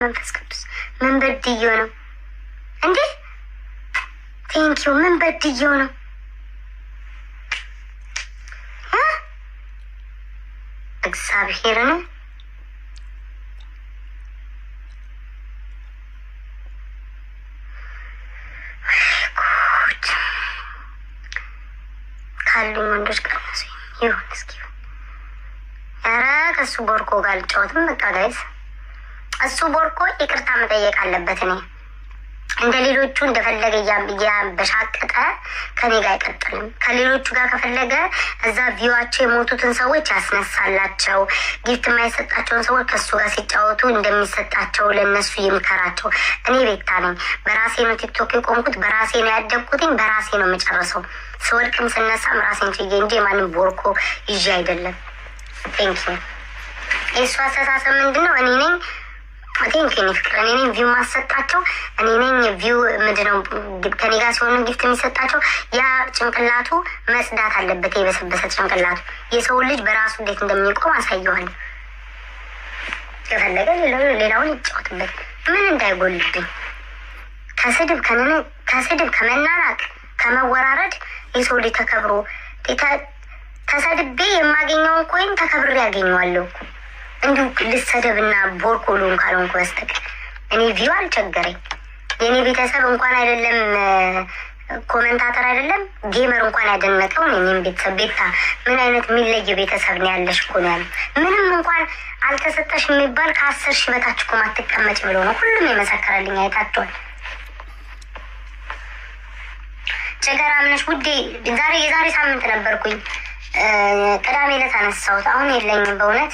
መንፈስ ቅዱስ ምን በድዬው ነው እንዴ? ቴንኪው ምን በድዬው ነው? እግዚአብሔርን ካሉኝ ወንዶች ቀነሱ ይሁን እስኪ። ኧረ ከእሱ ቦርኮ ጋር ልጫወትም። በቃ ጋይዝ እሱ ቦርኮ ይቅርታ መጠየቅ አለበት። እኔ እንደ ሌሎቹ እንደፈለገ እያበሻቀጠ ከኔ ጋር አይቀጥልም። ከሌሎቹ ጋር ከፈለገ እዛ ቪዋቸው የሞቱትን ሰዎች ያስነሳላቸው፣ ጊፍት የማይሰጣቸውን ሰዎች ከእሱ ጋር ሲጫወቱ እንደሚሰጣቸው ለእነሱ ይምከራቸው። እኔ ቤታ ነኝ። በራሴ ነው ቲክቶክ የቆምኩት፣ በራሴ ነው ያደግኩትኝ፣ በራሴ ነው የምጨርሰው። ስወድቅም ስነሳም ራሴን ችዬ እንጂ የማንም ቦርኮ ይዤ አይደለም። ቴንኪ የእሱ አስተሳሰብ ምንድን ነው? እኔ ነኝ ቴንኪ ኔ ፍቅር፣ እኔ ነኝ ቪው ማሰጣቸው፣ እኔ ነኝ ቪው ምንድነው ከኔ ጋር ሲሆኑ ጊፍት የሚሰጣቸው። ያ ጭንቅላቱ መጽዳት አለበት፣ የበሰበሰ ጭንቅላቱ። የሰው ልጅ በራሱ እንዴት እንደሚቆም አሳየዋል። የፈለገ ሌላውን ይጫወትበት፣ ምን እንዳይጎልብኝ። ከስድብ ከመናናቅ ከመወራረድ የሰው ልጅ ተከብሮ ተሰድቤ የማገኘውን ኮይን ተከብሬ ያገኘዋለሁ። እንዲሁ ልሰደብና ቦርኮሉን ካልሆንኩ በስተቀር እኔ ቪው አልቸገረኝ። የእኔ ቤተሰብ እንኳን አይደለም ኮመንታተር አይደለም ጌመር እንኳን ያደነቀው እኔም ቤተሰብ ቤታ ምን አይነት የሚለየ ቤተሰብ ነው ያለሽ እኮ ነው ያለ። ምንም እንኳን አልተሰጠሽ የሚባል ከ10 ሺህ በታች እኮ ማትቀመጭ ብሎ ነው ሁሉም የመሰከረልኝ። አይታችኋል። ጨገራ ምነሽ ውዴ። የዛሬ ሳምንት ነበርኩኝ፣ ቅዳሜ ዕለት አነሳሁት። አሁን የለኝም በእውነት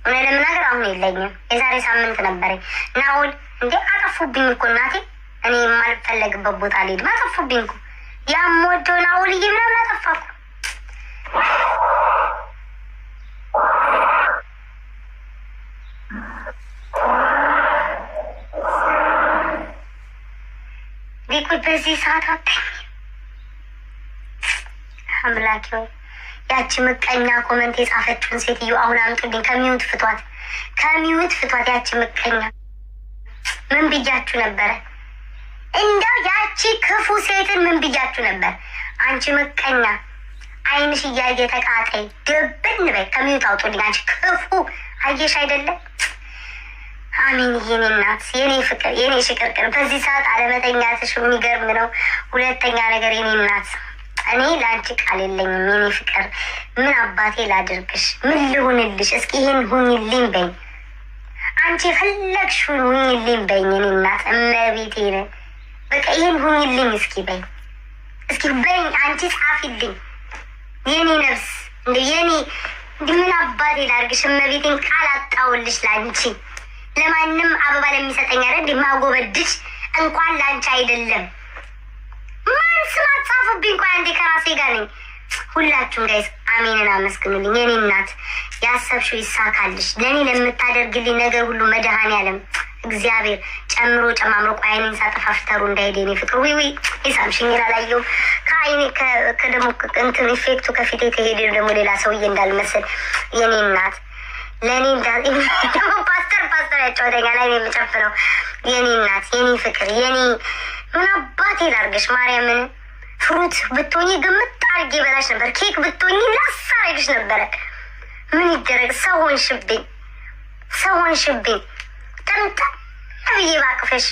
ለምናገር አሁን የለኝም። የዛሬ ሳምንት ነበረኝ። ናውል እንዴ አጠፉብኝ እኮ እናቴ። እኔ የማልፈለግበት ቦታ ልሄድ አጠፉብኝ እኮ። ያምወደው ናውልዬ ምናምን አጠፋኩ። ቢቁት በዚህ ሰዓት አተኝ አምላኪ ሆይ ያቺ ምቀኛ ኮመንት የጻፈችውን ሴትዮ አሁን አምጡልኝ። ከሚዩት ፍቷት፣ ከሚዩት ፍቷት። ያቺ ምቀኛ ምን ብያችሁ ነበረ? እንደው ያቺ ክፉ ሴትን ምን ብያችሁ ነበር? አንቺ ምቀኛ ዓይንሽ እያየ ተቃጠይ ድብን በይ። ከሚዩት አውጡልኝ። አንቺ ክፉ አየሽ አይደለም? አሜን። የኔ እናት፣ የኔ ፍቅር፣ የኔ ሽቅርቅር በዚህ ሰዓት አለመተኛትሽ የሚገርም ነው። ሁለተኛ ነገር የኔ እናት እኔ ለአንቺ ቃል የለኝም የኔ ፍቅር። ምን አባቴ ላድርግሽ? ምን ልሁንልሽ? እስኪ ይህን ሁኝልኝ በኝ። አንቺ የፈለግሽውን ሁኝልኝ በኝ የኔ እናት። እመቤቴ ነን በቃ ይህን ሁኝልኝ እስኪ በኝ፣ እስኪ በኝ። አንቺ ጻፊልኝ የኔ ነፍስ። እንደ የኔ ምን አባቴ ላድርግሽ? እመቤቴን ቃል አጣውልሽ ለአንቺ። ለማንም አበባ ለሚሰጠኝ አይደል ማጎበድሽ፣ እንኳን ለአንቺ አይደለም። ማን ስም አጻፉብኝ? ቆይ አንዴ ከራሴ ጋር ነኝ። ሁላችሁም ጋይስ አሜንን አመስግኑልኝ። የኔ እናት ያሰብሽው ይሳካልሽ። ለእኔ ለምታደርግልኝ ነገር ሁሉ መድኃኔዓለም እግዚአብሔር ጨምሮ ጨማምሮ። ቆይ አይኔን ሳጠፋፍተሩ እንዳይሄድ የኔ ፍቅር። ዊ የሳምሽኝ ላላየው ከአይኔ ከደሞ እንትን ኢፌክቱ ከፊቴ ከሄደ ደግሞ ሌላ ሰውዬ እንዳልመስል የኔ እናት ለእኔ ደግሞ ፓስተር ያጫወተኛል ላይ የምጨፍረው የኔ እናት የኔ ፍቅር የኔ ምን አባቴ ላርገሽ? ማርያምን ፍሩት ብትሆኚ ግምት አድርጌ በላሽ ነበር። ኬክ ብትሆኚ ላሳ አድርግሽ ነበረ። ምን ይደረግ? ሰው ሆንሽብኝ። ጠምጣ ብዬ ባቅፈሽ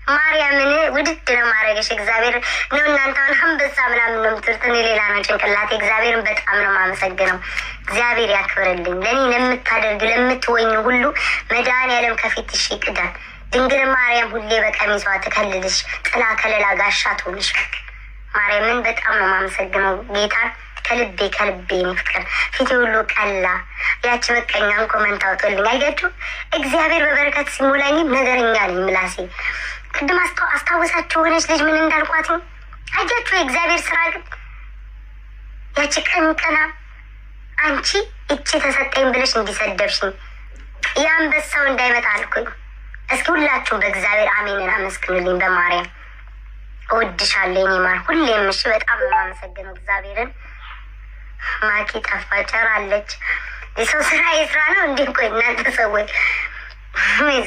ማርያምን ውድድ ነው ማድረግሽ። እግዚአብሔር ነው እናንተ አሁን አንበሳ ምናምን ነው የምትሉት፣ እኔ ሌላ ነው ጭንቅላቴ። እግዚአብሔርን በጣም ነው የማመሰግነው። እግዚአብሔር ያክብርልኝ። ለእኔ ለምታደርግ ለምትወኝ ሁሉ መድኃኔዓለም ከፊትሽ ይቅዳል። ድንግል ማርያም ሁሌ በቀሚሷ ትከልልሽ፣ ጥላ ከለላ ጋሻ ትሆንሽ። ማርያምን በጣም ነው የማመሰግነው። ጌታን ከልቤ ነው ፍቅር። ፊቴ ሁሉ ቀላ። ያቺ መቀኛን ኮመንት አውጦልኝ አያችሁ። እግዚአብሔር በበረከት ሲሞላኝም ነገረኛ ነኝ ምላሴ። ቅድም አስታወሳችሁ ሆነች ልጅ ምን እንዳልኳት አያችሁ። የእግዚአብሔር ስራ ግን ያቺ ቀንቀና አንቺ እቺ ተሰጠኝ ብለሽ እንዲሰደብሽኝ የአንበሳው እንዳይመጣ አልኩኝ። እስኪ ሁላችሁም በእግዚአብሔር አሜንን አመስግኑልኝ። በማርያም እወድሻለሁ የኔ ማር ሁሌም። እሺ በጣም ነው የማመሰግነው እግዚአብሔርን። ማኪ ጠፋ ጨራለች። የሰው ስራ የስራ ነው እንዴ? ቆይ እናንተ ሰዎች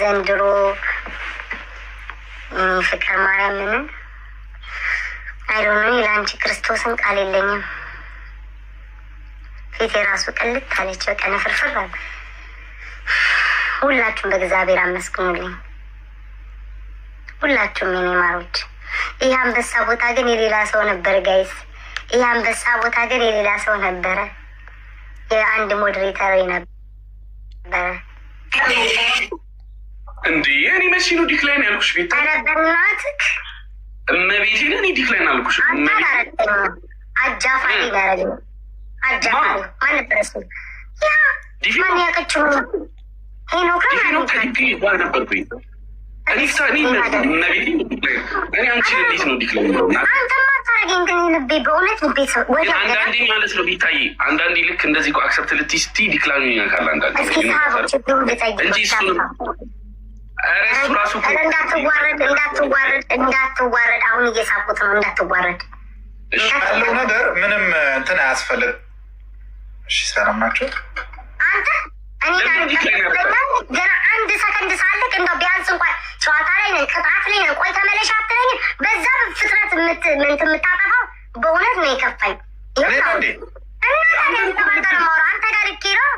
ዘንድሮ ፍቅር ማርያምን አይዶነ ለአንቺ ክርስቶስን ቃል የለኝም። ፊት የራሱ ቅልጥ አለች። በቃ ነፍርፍር። ሁላችሁም በእግዚአብሔር አመስግኑልኝ። ሁላችሁም የኔ ማሮች። ይህ አንበሳ ቦታ ግን የሌላ ሰው ነበር ጋይስ። ይህ አንበሳ ቦታ ግን የሌላ ሰው ነበረ። የአንድ ሞዴሬተር ነበረ። እንዴ እኔ መቼ ነው ዲክላይን ያልኩሽ? ቤት አረበናትክ እመቤቴን እኔ ዲክላይን አልኩሽ። አጃፋሪ ጋር አጃፋሪ ማን ነበር እሱ? ያ ማን ያቀችው ሄኖክ ነበርኩኝ። እኔ አንቺ እንዴት ነው ዲክላይን? አንዳንዴ ማለት ነው ቢታይ፣ አንዳንዴ ልክ እንደዚህ አክሰፕት ልትይ ስትይ ዲክላይን ይነካል። አንዳንዴ እንጂ እሱ ራሱ እንዳትዋረድ። አሁን እየሳቁት ነው። እንዳትዋረድ ያለው ነገር ምንም እንትን አያስፈልግ። እሺ ሰላም ናቸው። አንተ ገና አንድ ሰከንድ ሳለቅ እንደው ቢያንስ እንኳን ጨዋታ ላይ ነን፣ ቅጣት ላይ ነን፣ ቆይ ተመለሽ አትለኝም? በዛ ፍጥነት የምታጠፋው በእውነት ነው የከፋኝ። አንተ ጋር ልኬ ነው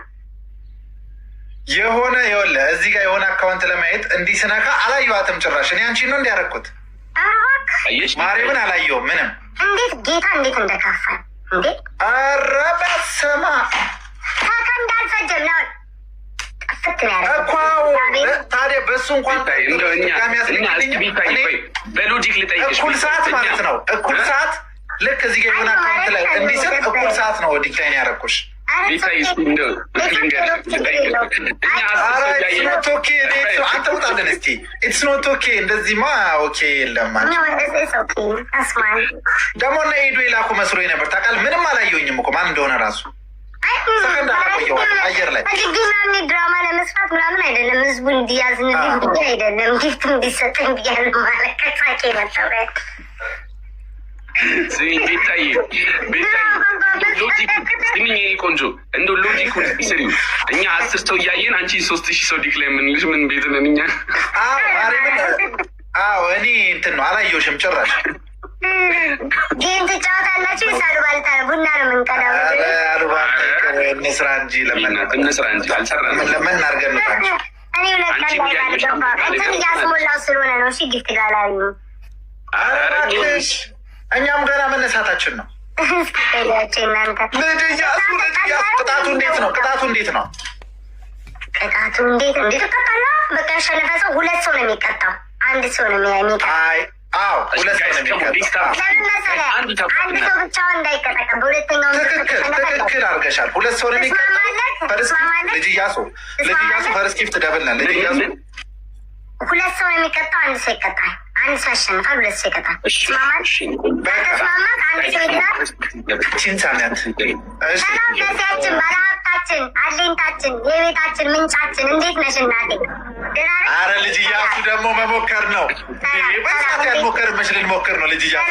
የሆነ የወለ እዚህ ጋር የሆነ አካውንት ለማየት እንዲህ ስነካ አላየኋትም ጭራሽ። እኔ አንቺን ነው እንዲያረኩት ማርያምን አላየሁም ምንም። እንዴት ጌታ እንዴት እንደከፋኝ እንዴ! ኧረ በስመ አብ ሰከንድ አልፈጀም ነው እኮ። ታዲያ በሱ እንኳን በሎጂክ ልጠይቅሽ፣ እኩል ሰዓት ማለት ነው። እኩል ሰዓት ልክ እዚህ ጋር የሆነ አካውንት ላይ እንዲህ ስል እኩል ሰዓት ነው ዲክላይን ያደረኩሽ። አንተ ውጣለን እስኪ። ኢትስ ኖት ኦኬ። እንደዚህማ ኦኬ የለም። ደግሞ እና ሄዶ የላኩ መስሎኝ ነበር። ታውቃለህ ምንም አላየሁኝም እኮ ማን እንደሆነ ራሱ ሰከንድ አላቆየው አየር ላይ ግናሚ ድራማ ለመስራት ምናምን አይደለም። ህዝቡ እንዲያዝንልኝ ብዬ አይደለም፣ ጊፍት እንዲሰጠኝ ብያለሁ። ማለት ከሳቄ መጣሁ። ቤታዬ ቆንጆ እንደ ሎጂክ ስሪ። እኛ 10 ሰው እያየን አንቺ 3000 ሰው ዲክላይ የምንልሽ ምን ቤት ነን እኛ? እኔ እንትን ነው አላየሁሽም ጭራሽ። ጌም ትጫወታላችሁ? ሳሉባልታ ነው፣ ቡና ነው የምንቀዳው። እንስራ እንጂ እንስራ እንጂ አልሰራንም። ለምን አድርገን እኔ እንትን እያስሞላው ስለሆነ ነው። እሺ ጊፍት ጋላሪ እባክሽ፣ እኛም ገና መነሳታችን ነው። ቅጣቱ እንዴት ነው? ቅጣቱ እንዴት ነው? ቅጣቱ እንዴት ተቀጣላ? በቃ ያሸነፈ ሰው 2 ሰው ነው የሚቀጣው። 1 ሰው ነው የሚቀጣው። አዎ 2 ሰው ነው የሚቀጣው። ለምን መሰለህ? 1 ሰው ብቻውን እንዳይቀጠቀ በሁለተኛው ትክክል አድርገሻል። 2 ሰው ነው የሚቀጣው። ልጅ እያሱ ፈርስት ጊፍት ደብል ነን። ልጅ እያሱ 2 ሰው ነው የሚቀጣው። 1 ሰው ይቀጣል። 1 ሰው ያሸንፋል። 2 ሰው ይቀጣል። በተስማማት 1 ሰው ይላል። ቺንሳነት ሰላም ለዚያችን ባለሀብታችን፣ አለኝታችን፣ የቤታችን ምንጫችን እንዴት ነሽ እናቴ? አረ ልጅ እያሱ ደግሞ መሞከር ነው። በሳት ያልሞከር መስል ልሞክር ነው። ልጅ እያሱ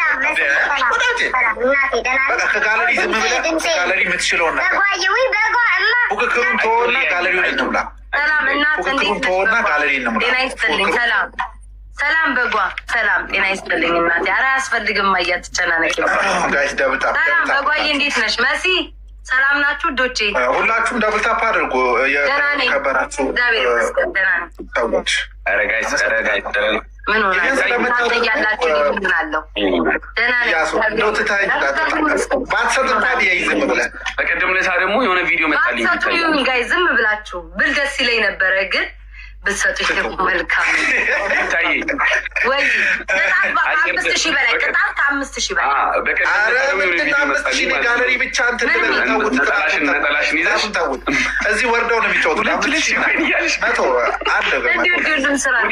ከጋለሪ ዝም ብለህ ጋለሪ የምትችለውን ነገር ፉክክሩን ተወና ጋለሪውን እንብላ። ፉክክሩን ተወና ጋለሪ እንምላ። ጤና ይስጥልኝ። ሰላም በጓ ሰላም ጤና ይስጥልኝ እናቴ። ኧረ አያስፈልግም አትጨናነቂ። ጋይስ ደብታ ሰላም በጓዬ እንዴት ነሽ? መሲ ሰላም ናችሁ? ዶቼ ሁላችሁም ደብልታፕ አድርጎ የከበራችሁ ሰዎች። ምን ሆናችሁ ያላችሁ ምን አለው? ባትሰጥታ ዝም ብለህ በቀደም ለታ ደግሞ የሆነ ቪዲዮ መጣልኝ። ጋይ ዝም ብላችሁ ብል ደስ ይለኝ ነበረ ግን ብትሰጡሽ ደግሞ መልካም ታይ ወይ ቅጣት 5000 በላይ ቅጣት 5000 በላይ ጋለሪ ብቻ እንትን ነጠላሽን ይዘሽ እዚህ ወርደው ነው የሚጫወቱት። ሰላም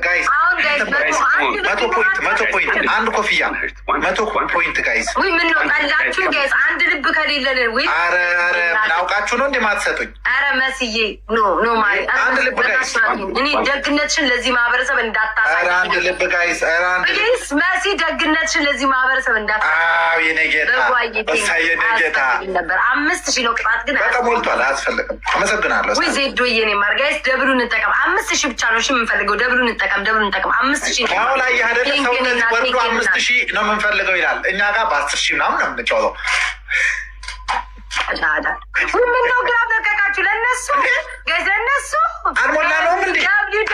ጋይስ፣ መቶ ፖይንት አንድ ኮፍያ 100 ፖይንት ጋይስ። ምን ነው ጣላችሁ ጋይስ? አንድ ልብ ከሌለን ወይ አረ ምን አውቃ ጠይቃችሁ ነው እንደማትሰጡኝ? አረ መስዬ ኖ ማለት አንድ ልብ ጋይስ፣ እኔ ደግነትሽን ለዚህ ማህበረሰብ እንዳታሳይ። አረ አንድ ልብ ጋይስ፣ አረ አንድ ጋይስ መሲ ደግነትሽን ለዚህ ማህበረሰብ እንዳታሳይ። አዎ የኔ ጌታ የኔ ጌታ ነበር 5000 ነው ቅጣት ግን በቃ ሞልቷል። አያስፈልግም። አመሰግናለሁ። ወይ ዜዶ የኔ ማር ጋይስ ደብሉ እንጠቀም። 5000 ብቻ ነው እሺ የምንፈልገው። ደብሉ እንጠቀም 5000 አሁን ላይ ያደረ ሰው ወርዶ 5000 ነው የምንፈልገው ይላል። እኛ ጋር በ10,000 ምናምን ነው የምንጫወተው። ምን ነው ግራ በቀቃችሁ? ለነሱ ጋይስ ለነሱ አልሞላ ነው እንዴ? ደብሊው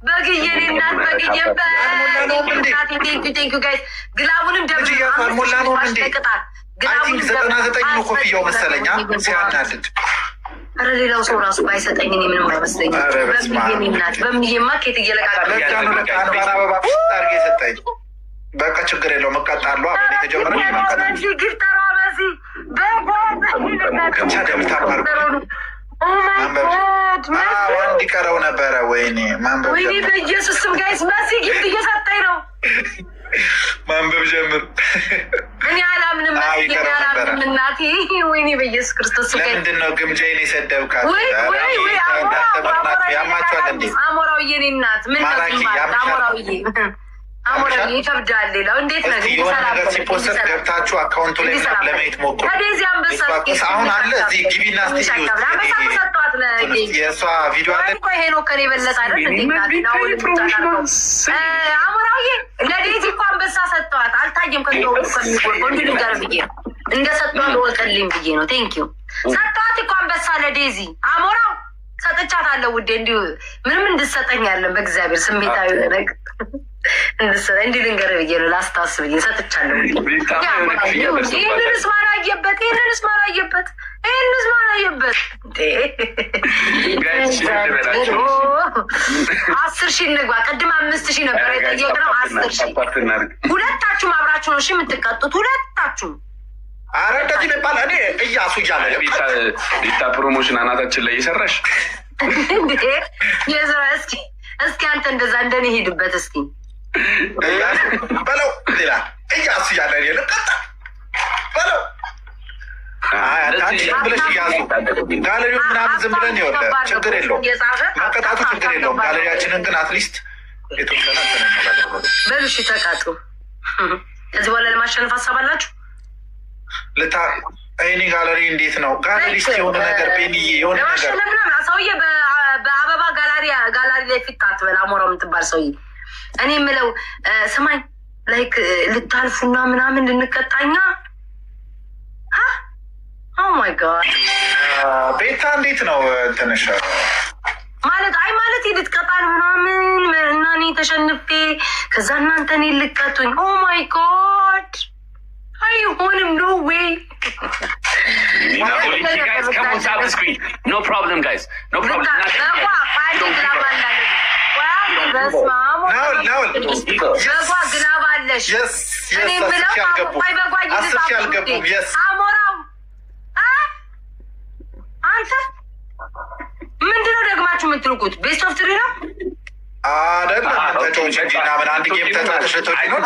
በግዬኔ እናት በግዬ ቴንክ ዩ ጋይስ። ግላቡንም ደብሊው አልሞላ ነው እንዴ? አይ ቲንክ 99 ነው ኮፍያው መሰለኛ ሲያናድድ። ኧረ ሌላው ሰው ራሱ ባይሰጠኝ እኔ ምንም አይመስለኝም። በግዬኔ እናት በምዬማ ኬት እየለቃቀለ አበባ አድርጌ ሰጠኝ። በቃ ችግር የለውም እቀጣለሁ። አሁን የተጀመረ እንዲቀረው ነበረ። ወይኔ ማንበብ ወይኔ በኢየሱስ ስም ጋይስ መሲ ጊፍት እየሰጠኝ ነው። ማንበብ ጀምር። እኔ አላምንም አላምንም እናቴ። ወይኔ በኢየሱስ ክርስቶስ ለምንድን ነው ግምጃዬን የሰደብካት? ያማቸዋል እንዴ? አሞራውዬ እኔ እናት ምን አሞራውዬ አሞራውዬ ይከብዳል። ሌላው እንዴት ነው የሆነ ነገር ሲፖስት ገብታችሁ አካውንቱ ላይ ለማየት ሞክሩ። ከዴዚ አንበሳ አሁን አለ እዚህ ግቢና ስቲዩ የእሷ ቪዲዮ አለ። ይሄ ነው ከኔ በለጠ አይደል? አሞራውዬ ለዴዚ እኮ አንበሳ ሰጥተዋት አልታየም። ከወንድ ልንገር ብዬ ነው እንደሰጠዋት ወቀልኝ ብዬ ነው። ቴንኪዩ ሰጥተዋት እኮ አንበሳ ለዴዚ አሞራው ሰጥቻታለሁ ውዴ። እንዲሁ ምንም እንድሰጠኝ ያለን በእግዚአብሔር ስሜታዊ ነገር እንዲህ ልንገር ብዬ ነው ላስታውስ ብዬ ሰጥቻለሁ። ይህንንስ ማን አየበት? ይህንንስ ማን አየበት? ይህንስ ማን አየበት? 10,000 እንግባ። ቅድም 5,000 ነበር የጠየቅነው። 10,000 ሁለታችሁም አብራችሁ ነው እሺ የምትቀጡት ሁለታችሁም። አረ እንደዚህ የሚባል እኔ እያሱ እያለ ሊታ ፕሮሞሽን አናታችን ላይ እየሰራሽ እስኪ አንተ እንደዛ እንደኔ ሄድበት እስኪ በለው ሌላ እያሱ እያለ ልቀጣ በለው ብለሽ እያሱ ጋለሪው ምናምን ዝም ብለን ይወለ ችግር የለውም መቀጣቱ ችግር የለውም። ጋለሪያችንን ግን አትሊስት የተወሰነ በሉ እሺ ተቃጡ። ከዚህ በኋላ ለማሸነፍ ሀሳብ አላችሁ? ይሄኔ ጋለሪ እንዴት ነው? ጋለሪ ስ የሆነ ነገር ቤንዬ የሆነ ነገር ሰውዬ በአበባ ጋላሪ ላይ ፊት አትበል። አሞራው የምትባል ሰውዬ እኔ የምለው ስማኝ፣ ላይክ ልታልፉና ምናምን ልንቀጣኛ። ኦ ማይ ጋድ ቤታ እንዴት ነው ትንሽ ማለት አይ ማለት ልትቀጣን ምናምን እና እኔ ተሸንፌ ከዛ እናንተ እኔ ልቀጡኝ። ኦ ማይ ጋድ አይሆንም። ኖ ዌይ ኖ ፕሮብለም ጋይስ ኖ ፕሮብለም። በጓ ግላብ አለሽ። እኔ የምለው በጓ አልገቡም። አሞራው አንተ ምንድነው ደግማችሁ የምትልቁት? ቤስት ኦፍ ትሪ ነው አይደለም? ተጫዎች እንጂ ምን አንድ ጌም ተጫወተሽ ልትወጪ ነው?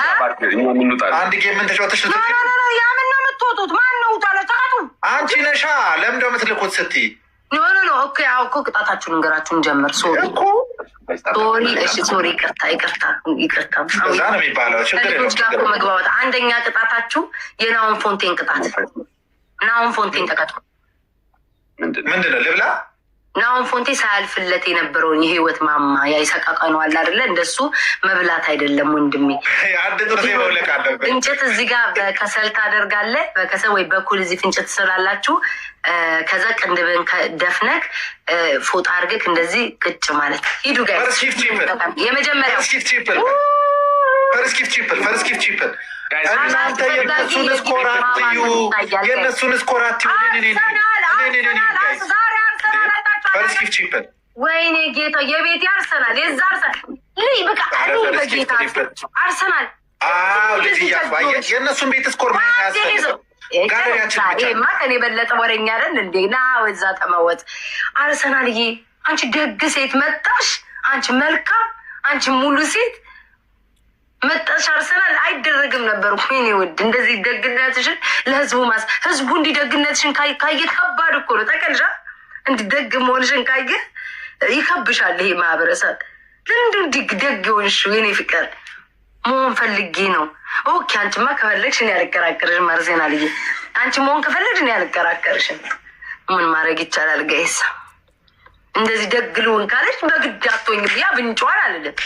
አንድ ጌም ምን ተጫወተሽ ልትወጪ ነው? ያምን ነው የምትወጡት? ማን ነው ታለ ተቀጡ? አንቺ ነሻ። ለምን ነው የምትልቁት ስትይ? ኖ ኦኬ አዎ እኮ ቅጣታችሁን እንገራችሁን ጀመር። ሶሪ እሺ ሶሪ ይቅርታ እዛ ነው የሚባለው። ችግር የለውም መግባባት። አንደኛ ቅጣታችሁ የናውን ፎንቴን ቅጣት። ናውን ፎንቴን ተቀጡ። ምንድን ነው ልብላ? ናውን ፎንቴ ሳያልፍለት የነበረውን የህይወት ማማ ያይሰቃቀኑ አለ አይደለ? እንደሱ መብላት አይደለም ወንድሜ። አንድ ጥርሴ መውለቅ አለበት። ፍንጭት እዚህ ጋር በከሰል ታደርጋለህ። በከሰል ወይ በኩል እዚህ ፍንጭት ስላላችሁ ከዛ ቅንድብን ደፍነክ ፎጣ አድርገህ እንደዚህ ቅጭ ማለት ሂዱ ጋር የመጀመሪያው ፈርስኪፍ ቺፕል እናንተ የነሱን ስኮራትዩ የነሱን ስኮራትዩ ፈርስኪፍ ቺፕል ወይኔ ጌታ የቤት አርሰናል የዛ አርሰናል ልይ በቃ በጌታ አርሰናል ልጅ እያባየ የእነሱን ቤት ስኮር ማ ያስፈልገው ይሄማ ከኔ በለጠ ወሬኛ አይደል እንዴ? ና ወዛ ተመወጥ አርሰናልዬ፣ አንቺ ደግ ሴት መጣሽ። አንቺ መልካም፣ አንቺ ሙሉ ሴት መጣሽ አርሰናል አይደረግም ነበር እኮ የኔ ውድ። እንደዚህ ደግነትሽን ለህዝቡ ህዝቡ እንዲህ ደግነትሽን ካየ ከባድ እኮ ነው። ተቀልሻ እንዲህ ደግ መሆንሽን ካየ ይከብሻል ይሄ ማህበረሰብ። ለምንድን ደግ የሆንሽው የኔ ፍቅር? መሆን ፈልጌ ነው። ኦኬ አንቺማ ከፈለግሽ እኔ አልከራከርሽም። አርሰናልዬ አንቺ መሆን ከፈለግሽ እኔ አልከራከርሽም። ምን ማድረግ ይቻላል ጋይስ? እንደዚህ ደግ ልሁን ካለች በግድ አትሆኝ ብዬ አብንጫዋል አልልም፣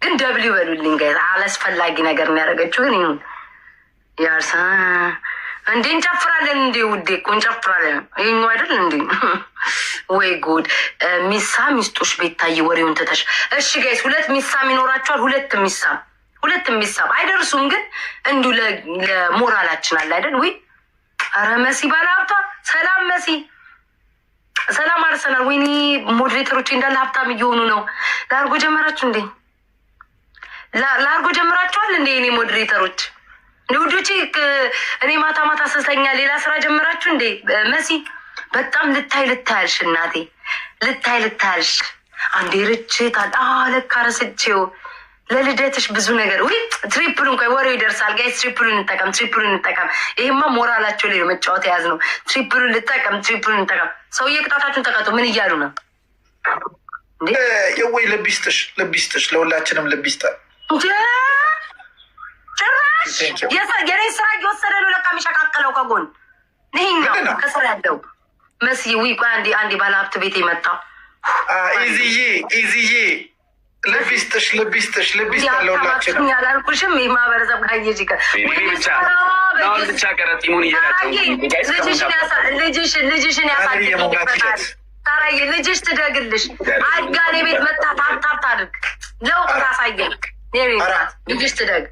ግን ደብሊው በሉልኝ ጋይስ። አላስፈላጊ ነገር ነው ያደረገችው። ግን ይሁን ያርሳ እንዴ እንጨፍራለን እንዴ ውዴ እኮ እንጨፍራለን። ይኸኛው አይደል እንዴ? ወይ ጉድ! ሚሳ ሚስጦች ቤታይ ወሬውን ትተሽ። እሺ ጋይስ 2 ሚሳም ይኖራቸዋል። 2 ሚሳም አይደርሱም፣ ግን እንዲሁ ለሞራላችን አለ አይደል? ወይ ኧረ መሲ ባለሀብቷ ሰላም መሲ ሰላም አርሰናል። ወይኔ ሞዴሬተሮች እንዳለ ሀብታም እየሆኑ ነው። ላርጎ ጀመራችሁ እንዴ? ላርጎ ጀምራችኋል እንዴ? እኔ ሞዴሬተሮች ውዶቼ፣ እኔ ማታ ማታ ስተኛ ሌላ ስራ ጀምራችሁ እንዴ? መሲ በጣም ልታያልሽ እናቴ ልታያልሽ። አንዴ ርችት ለካ ረስቼው ለልደትሽ ብዙ ነገር። ወይ ትሪፕሉን ቆይ ወሬው ይደርሳል ጋይስ። ትሪፕሉን እንጠቀም። ይሄማ ሞራላቸው ላይ ነው መጫወት የያዝ ነው። ትሪፕሉን እንጠቀም። ሰውዬ ቅጣታችሁን ተቀጡ። ምን እያሉ ነው እንዴ? የወይ ልቢስጥሽ ለሁላችንም ልቢስጠ ጭራሽ የኔ ስራ እየወሰደ ነው ለካ የሚሸቃቅለው ከጎን ይሄኛው ከስራ ያለው መሲ። ዊ ቆይ አንዴ ባለሀብት ቤት የመጣው ኢዚዬ ልቢስጥሽ ለሁላችንም ያላልኩሽም። ይህ ማህበረሰብ ካየሽ ብቻ ቀረጢሙን ልጅሽን ያሳድግበታል። ታራዬ ልጅሽ ትደግልሽ። አድጋኔ ቤት መታ ታፕታፕ ታድርግ ለውጥ ታሳየን። ልጅሽ ትደግ።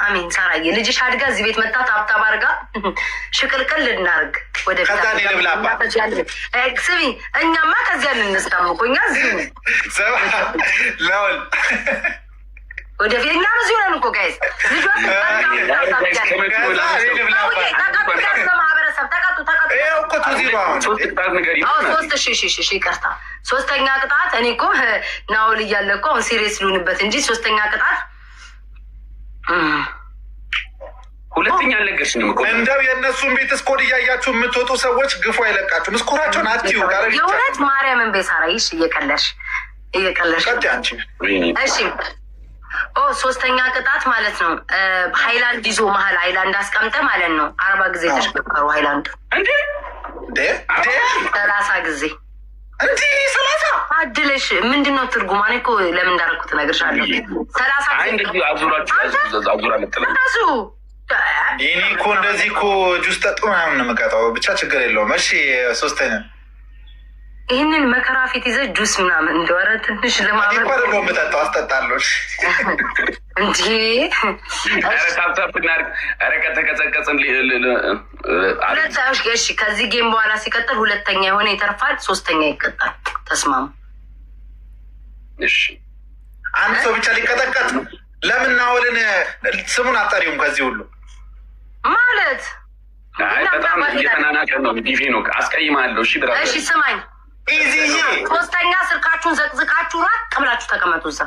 አሚን ሳራዬ ልጅሽ አድጋ እዚህ ቤት መታ ታፕታፕ አድርጋ ሽቅልቅል ልናርግ ወደፊት። ስሚ እኛማ ከዚያ እንነሳም እኮ እኛ እዚሁ ወደፊት እኛ ብዙ ነን እኮ ጋይስ። ማህበረሰብ ተቀጡ። ይቅርታ 3ኛ ቅጣት። እኔ እኮ ናውል እያለ እኮ አሁን ሲሪየስ ልሁንበት እንጂ 3ኛ ቅጣት 2ኛ አልነገርሽንም እኮ። እንደው የእነሱን ቤት እስኮድ እያያችሁ የምትወጡ ሰዎች ግፉ አይለቃችሁም። እስኮራቸውን አትዩ። የእውነት ማርያምን ቤሳራይሽ እየቀለሽ እሺ 3ኛ ቅጣት ማለት ነው። ሃይላንድ ይዞ መሀል ሃይላንድ አስቀምጠ ማለት ነው። 40 ጊዜ ተሽከርከሩ ሃይላንድ 30 ጊዜ እንዲህ 30 አድለሽ ምንድነው ትርጉማ? እኔ እኮ ለምን እንዳደረኩት እነግርሻለሁ። 30 ጊዜ አዙራችሁ እኔ እኮ እንደዚህ እኮ ጁስ ጠጡ ምናምን ነው የምቀጣው። ብቻ ችግር የለውም። እሺ 3ኛ ይህንን መከራ ፊት ይዘህ ጁስ ምናምን እንደወረ ትንሽ ለማድረግ ምጠጣው አስጠጣለሁ እንጂ እሺ። ከዚህ ጌም በኋላ ሲቀጥል 2ኛ የሆነ ይተርፋል፣ 3ኛ ይቀጣል። ተስማሙ? እሺ። አንድ ሰው ብቻ ሊቀጠቀጥ ለምን ናውልን ስሙን አጠሪውም? ከዚህ ሁሉ ማለት በጣም እየተናናቀ ነው። ዲቪ ነው አስቀይማለሁ። እሺ ስማኝ። 3ኛ ስልካችሁን ዘቅዝቃችሁ ራቅ ብላችሁ ተቀመጡ እዛ።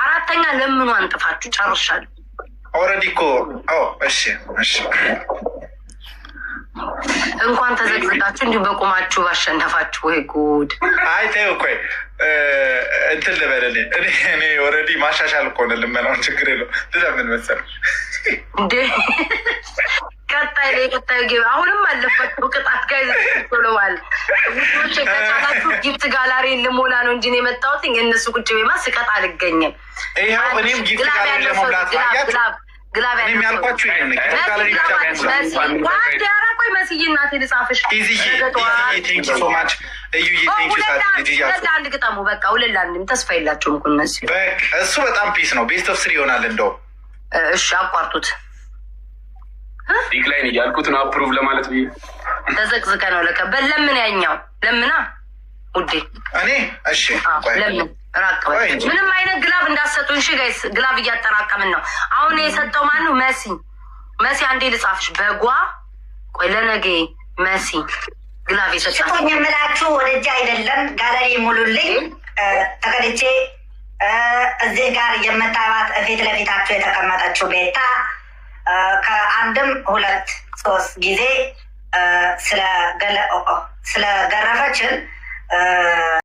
4ኛ ለምኑ አንጥፋችሁ ጨርሻለሁ። ኦልሬዲ እኮ እሺ እንኳን ተዘቅዝቃችሁ እንዲሁ በቁማችሁ ባሸነፋችሁ። ወይ ጉድ! አይ ተይው እኮ እንትን ልበልልኝ። እኔ ኦልሬዲ ማሻሻል እኮ ነው ልመናውን። ችግር የለውም። ለምን መሰለህ እንዴ ቀጣይ ጌም አሁንም አለባቸው ቅጣት ጋር ይዘውለዋል። ውጭ ከቻላችሁ ጊፍት ጋላሪ ልሞላ ነው እንጂ የመጣሁት እነሱ ቁጭ ቤማ ስቀጥ አልገኘም። ይኸው እኔም ጊፍት ጋላሪ ለመሙላት ግላብ ያልኳችሁ ቆይ መስዬ እናቴ ልጻፍሽ። አንድ ግጠሙ በቃ 2-1 ተስፋ የላቸውም እኮ እነሱ። እሱ በጣም ፒስ ነው። ቤስት ኦፍ 3 ይሆናል እንደው። እሺ አቋርጡት። ዲክላይን እያልኩት ነው አፕሩቭ ለማለት ብዬ ተዘቅዝቀ ነው ለቀ በለምን ያኛው ለምና ውዴ እኔ እሺ ለምን ራቅ ምንም አይነት ግላብ እንዳሰጡ። እሺ ጋይስ ግላብ እያጠራቀምን ነው። አሁን የሰጠው ማን ነው? መሲ አንዴ ልጻፍሽ በጓ ቆይ ለነገ መሲ ግላብ የሰጣችሁ ሽቶኝ የምላችሁ ወደጃ አይደለም ጋለሪ ሙሉልኝ ተቀድቼ እዚህ ጋር የምታዩት ፊት ለፊታችሁ የተቀመጠችው ቤታ ከአንድም 2-3 ጊዜ ስለገረፈችን